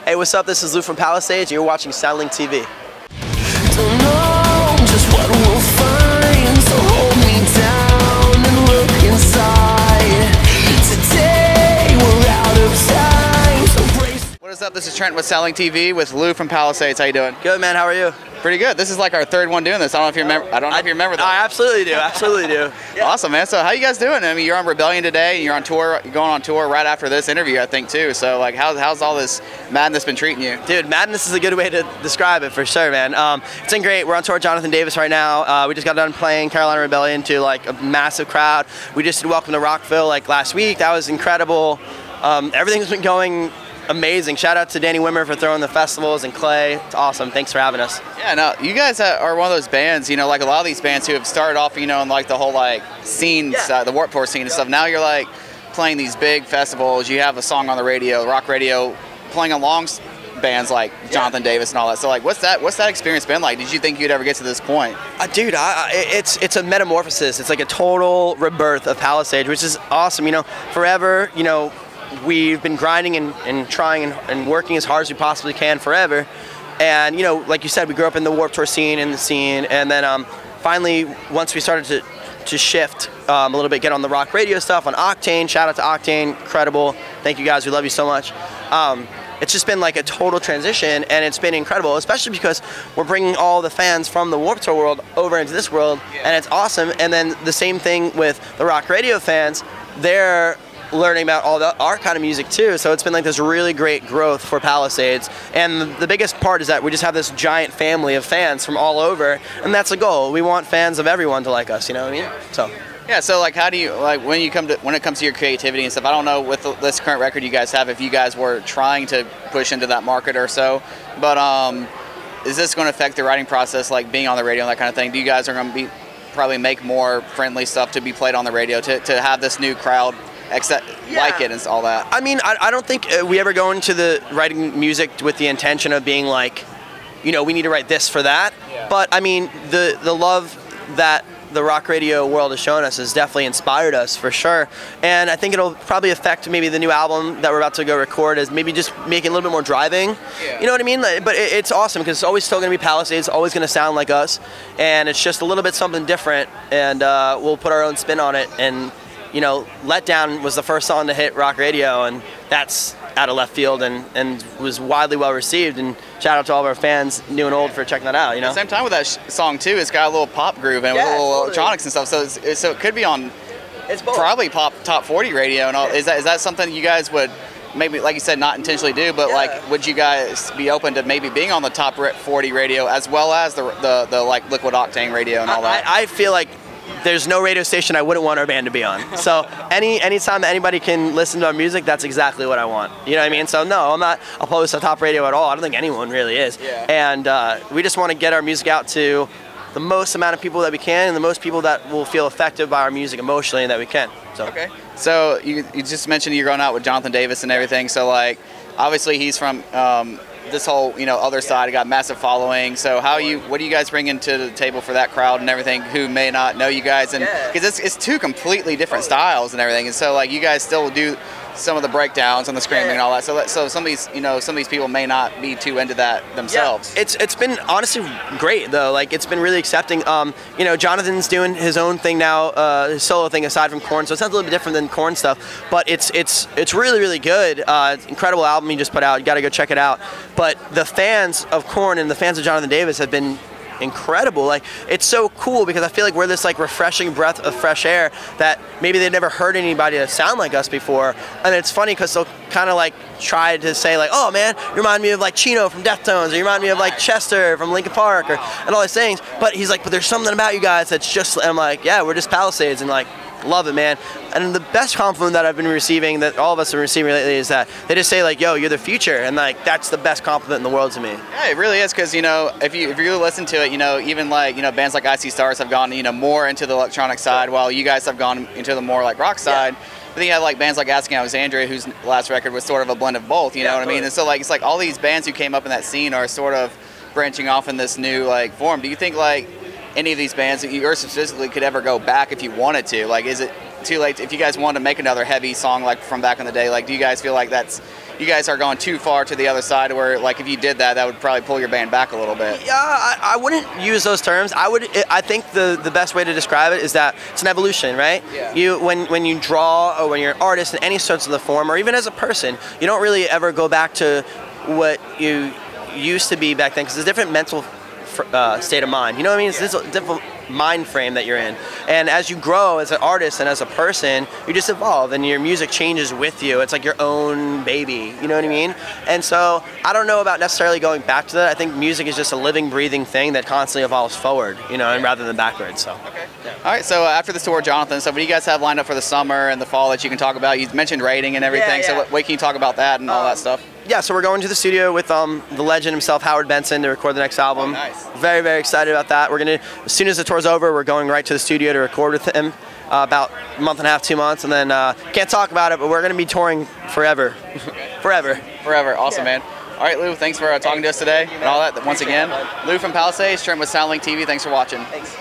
Hey, what's up? This is Lou from Palisades, and you're watching SoundlinkTV. Don't know just what we'll find, so hold me down and look inside. Today we're out of time, so brace. What is up? This is Trent with SoundlinkTV with Lou from Palisades. How you doing? Good, man. How are you? Pretty good. This is like our third one doing this. I don't know if you remember. I don't know if you remember that. I absolutely do. Absolutely do. Yeah. Awesome, man. So how you guys doing? I mean, you're on Rebellion today. You're on tour. You're going on tour right after this interview, I think, too. So like, how's all this madness been treating you? Dude, madness is a good way to describe it for sure, man. It's been great. We're on tour with Jonathan Davis right now. We just got done playing Carolina Rebellion to like a massive crowd. We just did Welcome to Rockville like last week. That was incredible. Everything's been going amazing. Shout out to Danny Wimmer for throwing the festivals and Clay. It's awesome. Thanks for having us. Yeah, no, you guys are one of those bands, you know, like a lot of these bands who have started off, you know, in like the whole like scene, the Warped Tour scene and stuff. Now you're like playing these big festivals. You have a song on the radio, rock radio, playing along bands like Jonathan Davis and all that. So like, what's that experience been like? Did you think you'd ever get to this point? Dude, it's a metamorphosis. It's like a total rebirth of Palisades, which is awesome. You know, forever, you know, we've been grinding and trying and working as hard as we possibly can forever. And, you know, like you said, we grew up in the Warped Tour scene, and then finally, once we started to shift a little bit, get on the rock radio stuff on Octane. Shout out to Octane, incredible. Thank you guys, we love you so much. It's just been like a total transition, and it's been incredible, especially because we're bringing all the fans from the Warped Tour world over into this world, and it's awesome. And then the same thing with the rock radio fans. They're learning about all our kind of music too, so it's been like this really great growth for Palisades. And the biggest part is that we just have this giant family of fans from all over, and that's the goal. We want fans of everyone to like us, you know what I mean? So yeah, so like, how do you, like, when it comes to your creativity and stuff, I don't know with this current record you guys have if you guys were trying to push into that market or so, but is this going to affect the writing process, like being on the radio and that kind of thing? Do you guys are going to probably make more friendly stuff to be played on the radio to have this new crowd like it and all that? I mean, I don't think we ever go into the writing music with the intention of being like, you know, we need to write this for that. But I mean, the love that the rock radio world has shown us has definitely inspired us for sure. And I think it'll probably affect maybe the new album that we're about to go record, is maybe just make it a little bit more driving. You know what I mean? But it's awesome because it's always still going to be Palisades, it's always going to sound like us, and it's just a little bit something different, and we'll put our own spin on it. And you know, Letdown was the first song to hit rock radio, and that's out of left field and was widely well received. And shout out to all of our fans, new and old, for checking that out. You know, at the same time with that song too, it's got a little pop groove and with a little electronics and stuff. So it could be on, it's probably pop top 40 radio and all. Is that something you guys would maybe, like you said, not intentionally do, but like, would you guys be open to maybe being on the top 40 radio as well as the like Liquid Octane radio and all that? I feel like there's no radio station I wouldn't want our band to be on. So anytime that anybody can listen to our music, that's exactly what I want. You know what I mean? So no, I'm not opposed to top radio at all. I don't think anyone really is. And we just want to get our music out to the most amount of people that we can, and the most people that will feel affected by our music emotionally that we can. So okay. So you just mentioned you're going out with Jonathan Davis and everything. So like, obviously he's from this whole, you know, other side, got massive following. So what do you guys bring into the table for that crowd and everything who may not know you guys? And because it's two completely different styles and everything, and so like you guys still do some of the breakdowns and the screaming and all that. So some of these, you know, some of these people may not be too into that themselves. It's been honestly great though. Like, it's been really accepting. You know, Jonathan's doing his own thing now, his solo thing aside from Korn, so it sounds a little bit different than Korn stuff. But it's really, really good. Incredible album he just put out. You got to go check it out. But the fans of Korn and the fans of Jonathan Davis have been incredible. Like, it's so cool because I feel like we're this like refreshing breath of fresh air that maybe they've never heard anybody that sound like us before. And it's funny because they'll kind of like try to say like, oh man, you remind me of like Chino from Deftones, or you remind me of like Chester from Linkin Park, and all these things. But he's like, but there's something about you guys that's just, and I'm like, yeah, we're just Palisades, and like, love it, man. And the best compliment that I've been receiving, that all of us are receiving lately, is that they just say like, yo, you're the future, and like, that's the best compliment in the world to me. Yeah, it really is, because, you know, if you listen to it, you know, even like, you know, bands like Icy Stars have gone, you know, more into the electronic side, while you guys have gone into the more like rock side. But then you have like bands like Asking Alexandria, whose last record was sort of a blend of both, you know what I mean? And so like, it's like all these bands who came up in that scene are sort of branching off in this new like form. Do you think like any of these bands that you specifically could ever go back if you wanted to? Like, is it too late if you guys wanted to make another heavy song like from back in the day? Like, do you guys feel like that's you guys are going too far to the other side, where like if you did that, that would probably pull your band back a little bit. Yeah, I wouldn't use those terms. I think the best way to describe it is that it's an evolution, right? Yeah. When you draw, or when you're an artist in any sorts of the form, or even as a person, you don't really ever go back to what you used to be back then, because it's a different mental state of mind. You know what I mean? It's a different mind frame that you're in. And as you grow as an artist and as a person, you just evolve, and your music changes with you. It's like your own baby. You know what I mean? And so I don't know about necessarily going back to that. I think music is just a living, breathing thing that constantly evolves forward, you know, and rather than backwards. So. Okay. Yeah. All right. So after this tour, Jonathan, so what do you guys have lined up for the summer and the fall that you can talk about? You mentioned rating and everything. Yeah, yeah. So what can you talk about that and all that stuff? Yeah, so we're going to the studio with the legend himself, Howard Benson, to record the next album. Oh, nice. Very, very excited about that. We're gonna, as soon as the tour's over, we're going right to the studio to record with him. About a month and a half, 2 months, and then can't talk about it, but we're gonna be touring forever. Forever. Forever. Awesome, man. All right, Lou, thanks for talking to us today and all that. Once again, Lou from Palisades, Trent with SoundlinkTV. Thanks for watching. Thanks.